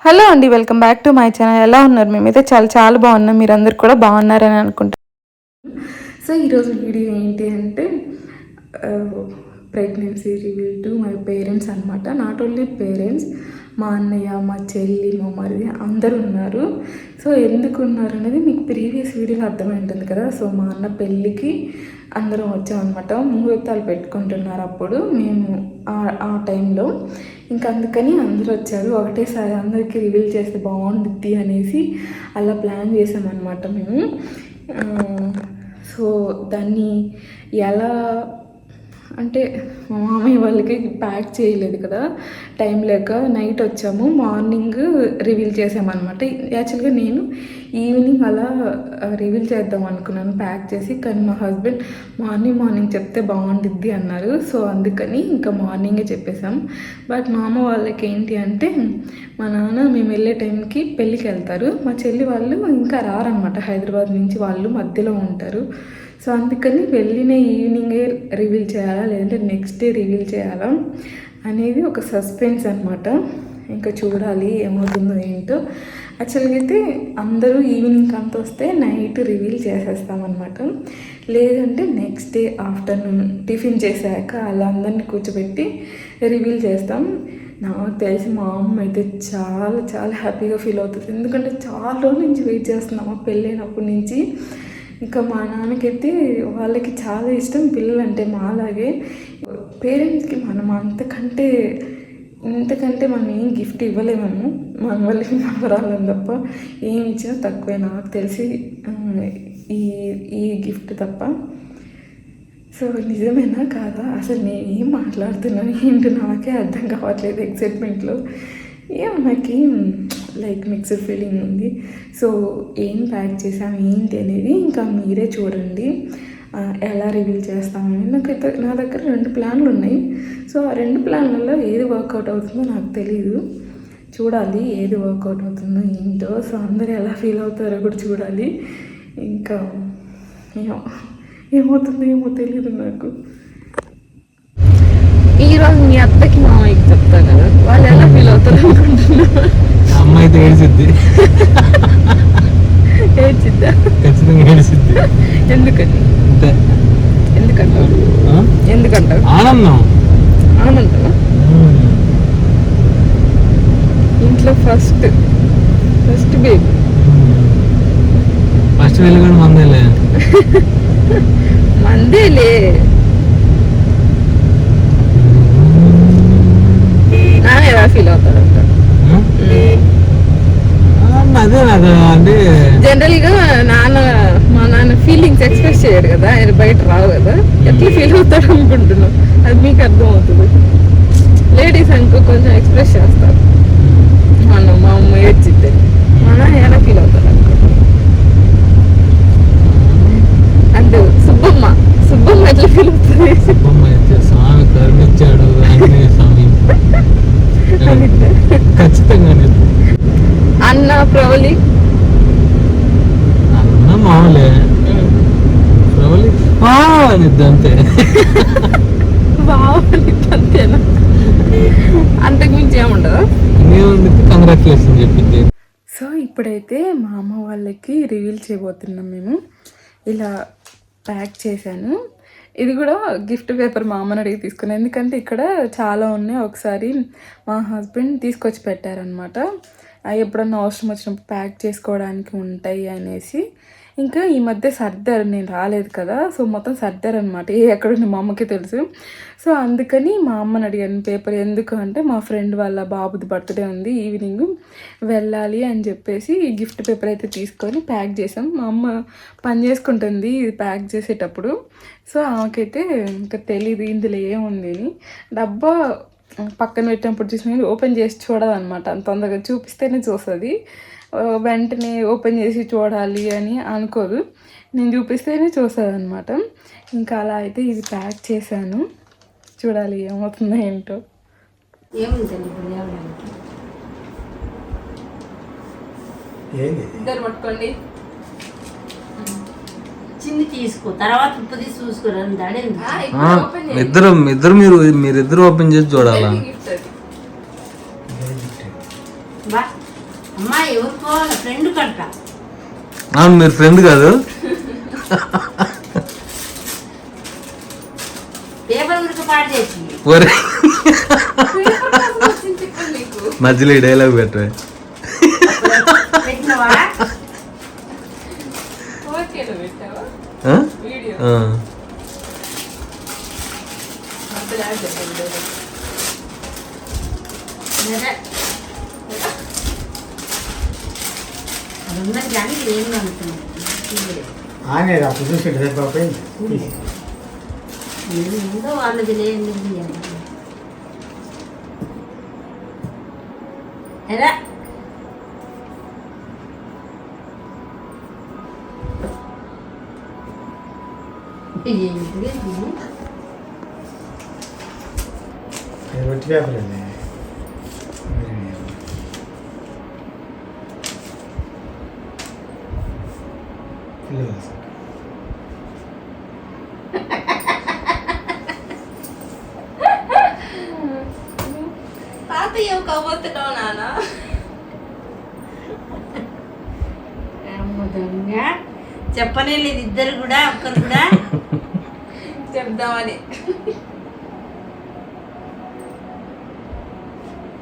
Hello అండి, welcome back to my channel. ఎలా ఉన్నారు? మేమైతే చాలా బాగున్నాం. మీరందరు కూడా బాగున్నారని అనుకుంటాను. సో ఈరోజు వీడియో ఏంటి అంటే pregnancy reveal to my parents అనమాట. నాట్ ఓన్లీ పేరెంట్స్, మా అన్నయ్య, మా చెల్లి, మా మరిది అందరూ ఉన్నారు. సో ఎందుకు ఉన్నారు అనేది మీకు ప్రీవియస్ వీడియోలో అర్థమైంటుంది కదా. సో మా అన్న పెళ్ళికి అందరం వచ్చామన్నమాట. ముహూర్తాలు పెట్టుకుంటున్నారు అప్పుడు మేము ఆ టైంలో. ఇంకా అందుకని అందరూ వచ్చారు. ఒకటేసారి అందరికీ రివీల్ చేస్తే బాగుంటుంది అనేసి అలా ప్లాన్ చేసామన్నమాట మేము. సో దాన్ని ఎలా అంటే మా మామయ్య వాళ్ళకి ప్యాక్ చేయలేదు కదా, టైం లేక నైట్ వచ్చాము, మార్నింగ్ రివీల్ చేసామన్నమాట. యాక్చువల్గా నేను ఈవినింగ్ అలా రివీల్ చేద్దాం అనుకున్నాను ప్యాక్ చేసి, కానీ మా హస్బెండ్ మార్నింగ్ చెప్తే బాగుంటుంది అన్నారు. సో అందుకని ఇంకా మార్నింగే చెప్పేశాం. బట్ మా అమ్మ వాళ్ళకి ఏంటి అంటే మా నాన్న మేము వెళ్ళే టైంకి పెళ్ళికి వెళ్తారు, మా చెల్లి వాళ్ళు ఇంకా రారనమాట, హైదరాబాద్ నుంచి వాళ్ళు మధ్యలో ఉంటారు. సో అందుకని వెళ్ళిన ఈవినింగే రివీల్ చేయాలా లేదంటే నెక్స్ట్ డే రివీల్ చేయాలా అనేది ఒక సస్పెన్స్ అనమాట. ఇంకా చూడాలి ఏమవుతుందో ఏంటో. యాక్చువల్గా అయితే అందరూ ఈవినింగ్ అంత వస్తే నైట్ రివీల్ చేసేస్తామన్నమాట. లేదంటే నెక్స్ట్ డే ఆఫ్టర్నూన్ టిఫిన్ చేశాక అలా అందరినీ కూర్చోబెట్టి రివీల్ చేస్తాం. నాకు తెలిసి మా అమ్మ అయితే చాలా హ్యాపీగా ఫీల్ అవుతుంది. ఎందుకంటే చాలా రోజుల నుంచి వెయిట్ చేస్తున్నాము పెళ్ళైనప్పటి నుంచి. ఇంకా మా నాన్నకైతే వాళ్ళకి చాలా ఇష్టం పిల్లలంటే మాలాగే. పేరెంట్స్కి మనం ఇంతకంటే మనం ఏం గిఫ్ట్ ఇవ్వలేమేమో, మన వాళ్ళకి మనవరాలని తప్ప ఏమి ఇచ్చినా తక్కువే నాకు తెలిసి ఈ గిఫ్ట్ తప్ప. సో నిజమేనా కాదా, అసలు నేను ఏం మాట్లాడుతున్నాను ఏంటి నాకే అర్థం కావట్లేదు ఎక్సైట్మెంట్లో. నాకు లైక్ మిక్స్డ్ ఫీలింగ్ ఉంది. సో ఏం ప్యాక్ చేసాం ఏంటి అనేది ఇంకా మీరే చూడండి. ఎలా రివీల్ చేస్తామని నా దగ్గర 2 ప్లాన్లు ఉన్నాయి. సో ఆ 2 ప్లాన్లలో ఏది వర్కౌట్ అవుతుందో నాకు తెలీదు. చూడాలి ఏది వర్కౌట్ అవుతుందో ఏంటో. సో అందరూ ఎలా ఫీల్ అవుతారో కూడా చూడాలి. ఇంకా ఏమవుతుందో తెలీదు నాకు. ఈరోజు మీ అత్తకి మామయ్యకి చెప్తా కదా, వాళ్ళు ఎలా ఫీల్ అవుతారు అనుకుంటున్నా. అమ్మాయి అయితే ఏడ్చిద్దా? ఖచ్చితంగా ఏడ్చిద్ది. ఎందుకంటావు? ఆనందం ఇంట్లో ఫస్ట్ బేబీ, ఫస్ట్ వెళ్ళి కూడా మందేలే. నాన్న ఎలా ఫీల్ అవుతాడు అంట? అదే నాకు అంటే జనరల్గా మా నాన్న ఫీలింగ్స్ ఎక్స్ప్రెస్ చేయడు కదా, ఆయన బయట రావు కదా, ఎట్లా ఫీల్ అవుతాడు అనుకుంటున్నాం. అది మీకు అర్థం అవుతుంది. లేడీస్ అనుకో కొంచెం ఎక్స్ప్రెస్ చేస్తారు. మా అమ్మ ఏడ్చిద్దే, మా నాన్న ఎలా ఫీల్ అవుతాడు అనుకుంటున్నాం. అంటే సుబ్బమ్మ ఎట్లా ఫీల్ అవుతుంది? స్వామి కరుణించాడు స్వామి ఖచ్చితంగా. అన్న ప్రవళి అన్న మామూలే, ప్రవళి అంతే. అంతేనా? అంతకు మించి ఏముండదా? కంగ్రాచులేషన్ చెప్పింది. సో ఇప్పుడైతే మా అమ్మ వాళ్ళకి రివీల్ చేయబోతున్నాం మేము. ఇలా ప్యాక్ చేశాను. ఇది కూడా గిఫ్ట్ పేపర్ మా అమ్మని అడిగి తీసుకున్నాను, ఎందుకంటే ఇక్కడ చాలా ఉన్నాయి. ఒకసారి మా హస్బెండ్ తీసుకొచ్చి పెట్టారనమాట. ఎప్పుడన్నా అవసరం వచ్చినప్పుడు ప్యాక్ చేసుకోవడానికి ఉంటాయి అనేసి. ఇంకా ఈ మధ్య సర్దారు, నేను రాలేదు కదా, సో మొత్తం సర్దారనమాట. ఎక్కడుంది మా అమ్మకి తెలుసు. సో అందుకని మా అమ్మని అడిగాను పేపర్ ఎందుకు అంటే, మా ఫ్రెండ్ వాళ్ళ బాబుది బర్త్డే ఉంది, ఈవినింగ్ వెళ్ళాలి అని చెప్పేసి ఈ గిఫ్ట్ పేపర్ అయితే తీసుకొని ప్యాక్ చేసాం. మా అమ్మ పని చేసుకుంటుంది ఇది ప్యాక్ చేసేటప్పుడు. సో ఆమెకైతే ఇంకా తెలీదు ఇందులో ఏముంది అని. డబ్బా పక్కన పెట్టినప్పుడు చూసిన ఓపెన్ చేసి చూడదన్నమాట, అంత తొందరగా చూపిస్తేనే చూస్తుంది. వెంటనే ఓపెన్ చేసి చూడాలి అని అనుకోదు, నేను చూపిస్తేనే చూస్తుంది అనమాట. ఇంకా అలా అయితే ఇది ప్యాక్ చేశాను. చూడాలి ఏమవుతుందో ఏంటో. ఇద్దరు పట్టుకోండి. చిన్ని తీసుకో, తర్వాత ఉప్పు తీసి చూసుకోరా. మీరిద్దరు ఓపెన్ చేసి చూడాలా? అమ్మా ఎవరికో ఫ్రెండ్ కంట అవును మీరు ఫ్రెండ్ కాదు. పేపర్ గురికి పాడు చేసి ఒరే మధ్యలో ఈ డైలాగ్ పెట్టే. పెట్టినవా ఓకేలో పెట్టావా వీడియో అది ఉన్నది కానీ ఏమి అనుకున్నాను ఏందో వాళ్ళది లేదు ఎలా తాతయ్య కాబోతున్నావు నాన్న. చెప్పనే లేదు ఇద్దరు కూడా ఒక్కరు కూడా చెప్దామని.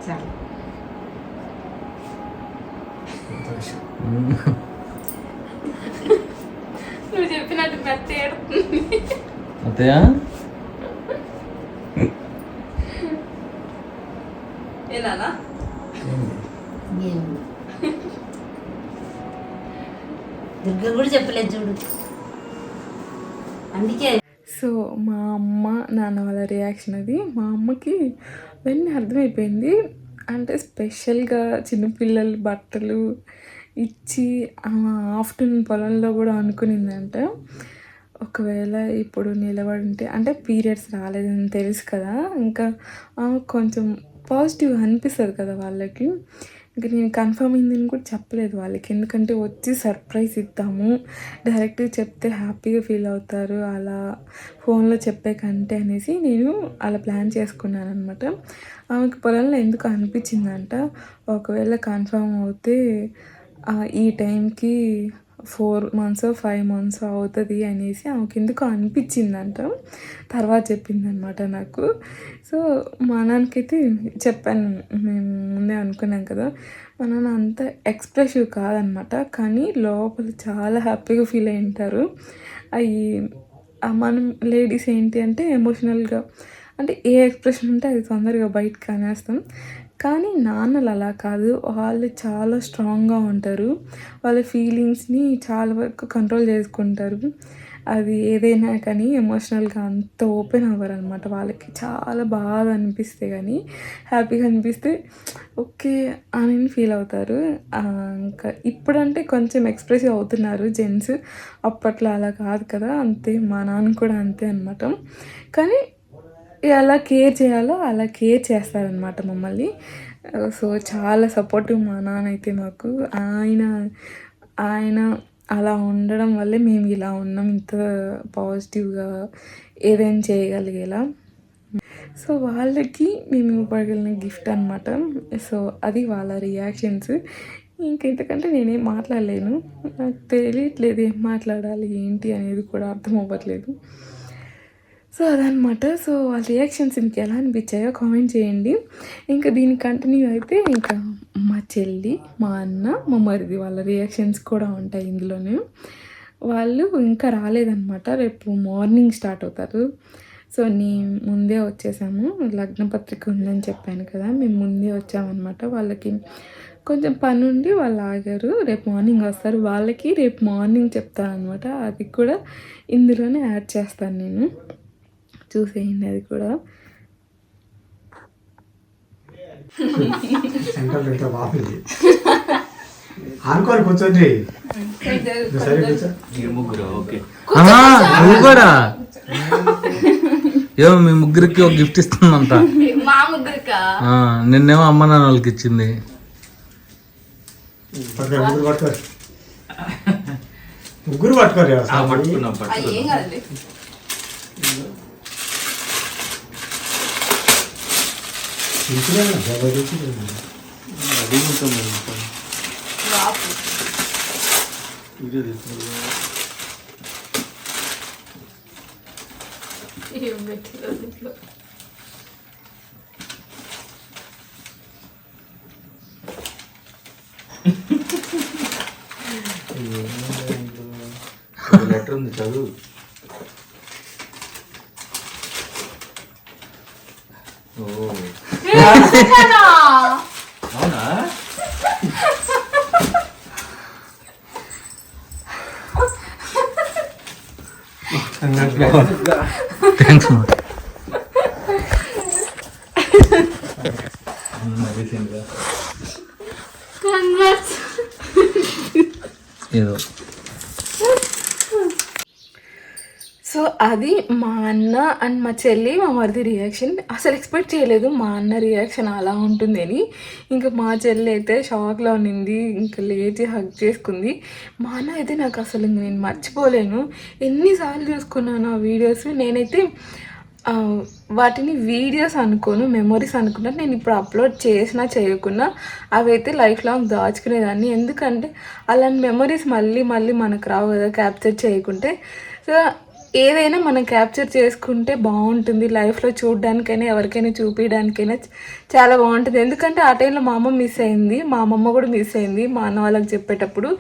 చాలు నువ్వు చెప్పినట్టు మెత్త ఏడుతుంది. అత్తయ్యా ఏనా దుర్గ కూడా చెప్పలేదు చూడు అందుకే. సో మా అమ్మ నాన్న వాళ్ళ రియాక్షన్ అది. మా అమ్మకి వెంటనే అర్థమైపోయింది. అంటే స్పెషల్గా చిన్నపిల్లలు బట్టలు ఇచ్చి ఆఫ్టర్నూన్ పొలంలో కూడా అనుకునిందంట ఒకవేళ ఇప్పుడు నిలబడి ఉంటే, అంటే పీరియడ్స్ రాలేదని తెలుసు కదా, ఇంకా కొంచెం పాజిటివ్ అనిపిస్తుంది కదా వాళ్ళకి. ఇంకా నేను కన్ఫర్మ్ అయిందని కూడా చెప్పలేదు వాళ్ళకి, ఎందుకంటే వచ్చి సర్ప్రైజ్ ఇద్దాము, డైరెక్ట్గా చెప్తే హ్యాపీగా ఫీల్ అవుతారు అలా ఫోన్లో చెప్పే కంటే అనేసి నేను అలా ప్లాన్ చేసుకున్నాను అనమాట. ఆమెకి పొలంలో ఎందుకు అనిపించిందంట ఒకవేళ కన్ఫర్మ్ అవుతే ఈ టైంకి 4 months 5 months అవుతుంది అనేసి ఆమెకి ఎందుకు అనిపించిందంట. తర్వాత చెప్పిందనమాట నాకు. సో మా నాన్నకైతే చెప్పాను, మేము ముందే అనుకున్నాం కదా, మా నాన్న అంత ఎక్స్ప్రెసివ్ కాదనమాట, కానీ లోపల చాలా హ్యాపీగా ఫీల్ అయి ఉంటారు. అవి మనం లేడీస్ ఏంటి అంటే ఎమోషనల్గా, అంటే ఏ ఎక్స్ప్రెషన్ ఉంటే అది తొందరగా బయటకు అనేస్తాం. కానీ నాన్నలు అలా కాదు, వాళ్ళు చాలా స్ట్రాంగ్గా ఉంటారు, వాళ్ళ ఫీలింగ్స్ని చాలా వరకు కంట్రోల్ చేసుకుంటారు. అది ఏదైనా కానీ ఎమోషనల్గా అంత ఓపెన్ అవ్వరు అనమాట. వాళ్ళకి చాలా బాగా అనిపిస్తే కానీ, హ్యాపీగా అనిపిస్తే ఓకే అని ఫీల్ అవుతారు. ఇంకా ఇప్పుడంటే కొంచెం ఎక్స్ప్రెసివ్ అవుతున్నారు జెంట్స్, అప్పట్లో అలా కాదు కదా. అంతే మా నాన్న కూడా అంతే అనమాట. కానీ ఎలా కేర్ చేయాలో అలా కేర్ చేస్తారనమాట మమ్మల్ని. సో చాలా సపోర్టివ్ మా నాన్న అయితే మాకు. ఆయన అలా ఉండడం వల్లే మేము ఇలా ఉన్నాం, ఇంత పాజిటివ్గా ఏదైనా చేయగలిగేలా. సో వాళ్ళకి మేము ఇవ్వగలిగిన గిఫ్ట్ అనమాట. సో అది వాళ్ళ రియాక్షన్స్. ఇంకెంతకంటే నేనేం మాట్లాడలేను, నాకు తెలియట్లేదు ఏం మాట్లాడాలి ఏంటి అనేది కూడా అర్థం అవ్వట్లేదు. సో అదనమాట. సో వాళ్ళ రియాక్షన్స్ మీకు ఎలా అనిపించాయో కామెంట్ చేయండి. ఇంకా దీనికి కంటిన్యూ అయితే ఇంకా మా చెల్లి, మా అన్న, మా మరిది వాళ్ళ రియాక్షన్స్ కూడా ఉంటాయి ఇందులోనే. వాళ్ళు ఇంకా రాలేదన్నమాట, రేపు మార్నింగ్ స్టార్ట్ అవుతారు. సో నేను ముందే వచ్చేసాము, లగ్నపత్రిక ఉందని చెప్పాను కదా, మేము ముందే వచ్చామన్నమాట. వాళ్ళకి కొంచెం పని ఉండి వాళ్ళు ఆగారు, రేపు మార్నింగ్ వస్తారు. వాళ్ళకి రేపు మార్నింగ్ చెప్తాను అనమాట, అది కూడా ఇందులోనే యాడ్ చేస్తాను నేను, చూసేయండి అది కూడా. నువ్వు కూడా ఏమో మీ ముగ్గురికి ఒక గిఫ్ట్ ఇస్తుందంట. మా ముగ్గురికా? నిన్నేమో అమ్మ నాన్న వాళ్ళకి ఇచ్చింది. ముగ్గురు పట్టుకోరు ఏం కాదు. అది ఉంటుంది బాపు ఏం పెట్టిందో దీంట్లో. లెటర్ ఉంది చదువు. అవునా? థ్యాంక్స్ మా. ఏదో సో అది మా అన్న అండ్ మా చెల్లి మా మరిది రియాక్షన్. అసలు ఎక్స్పెక్ట్ చేయలేదు మా అన్న రియాక్షన్ అలా ఉంటుంది అని. ఇంకా మా చెల్లి అయితే షాక్లో ఉన్నింది, ఇంకా లేచి హగ్ చేసుకుంది. మా అన్న అయితే నాకు అసలు నేను మర్చిపోలేను, ఎన్నిసార్లు చూసుకున్నాను ఆ వీడియోస్. నేనైతే వాటిని వీడియోస్ అనుకోను, మెమొరీస్ అనుకున్నాను. నేను ఇప్పుడు అప్లోడ్ చేసినా చేయకున్నా అవైతే లైఫ్ లాంగ్ దాచుకునేదాన్ని. ఎందుకంటే అలాంటి మెమొరీస్ మళ్ళీ మళ్ళీ మనకు రావు కదా క్యాప్చర్ చేయకుంటే. సో ఏదైనా మనం క్యాప్చర్ చేసుకుంటే బాగుంటుంది, లైఫ్లో చూడడానికైనా ఎవరికైనా చూపించడానికైనా చాలా బాగుంటుంది. ఎందుకంటే ఆ టైంలో మా అమ్మ మిస్ అయింది, మా అమ్మమ్మ కూడా మిస్ అయింది మా అన్న వాళ్ళకి చెప్పేటప్పుడు.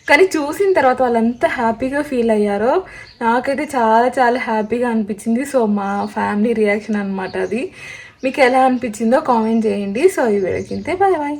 కానీ చూసిన తర్వాత వాళ్ళంతా హ్యాపీగా ఫీల్ అయ్యారో నాకైతే చాలా చాలా హ్యాపీగా అనిపించింది. సో మా ఫ్యామిలీ రియాక్షన్ అనమాట అది. మీకు ఎలా అనిపించిందో కామెంట్ చేయండి. సో ఈ వీడియోకి ఇంతే, బాయ్ బాయ్.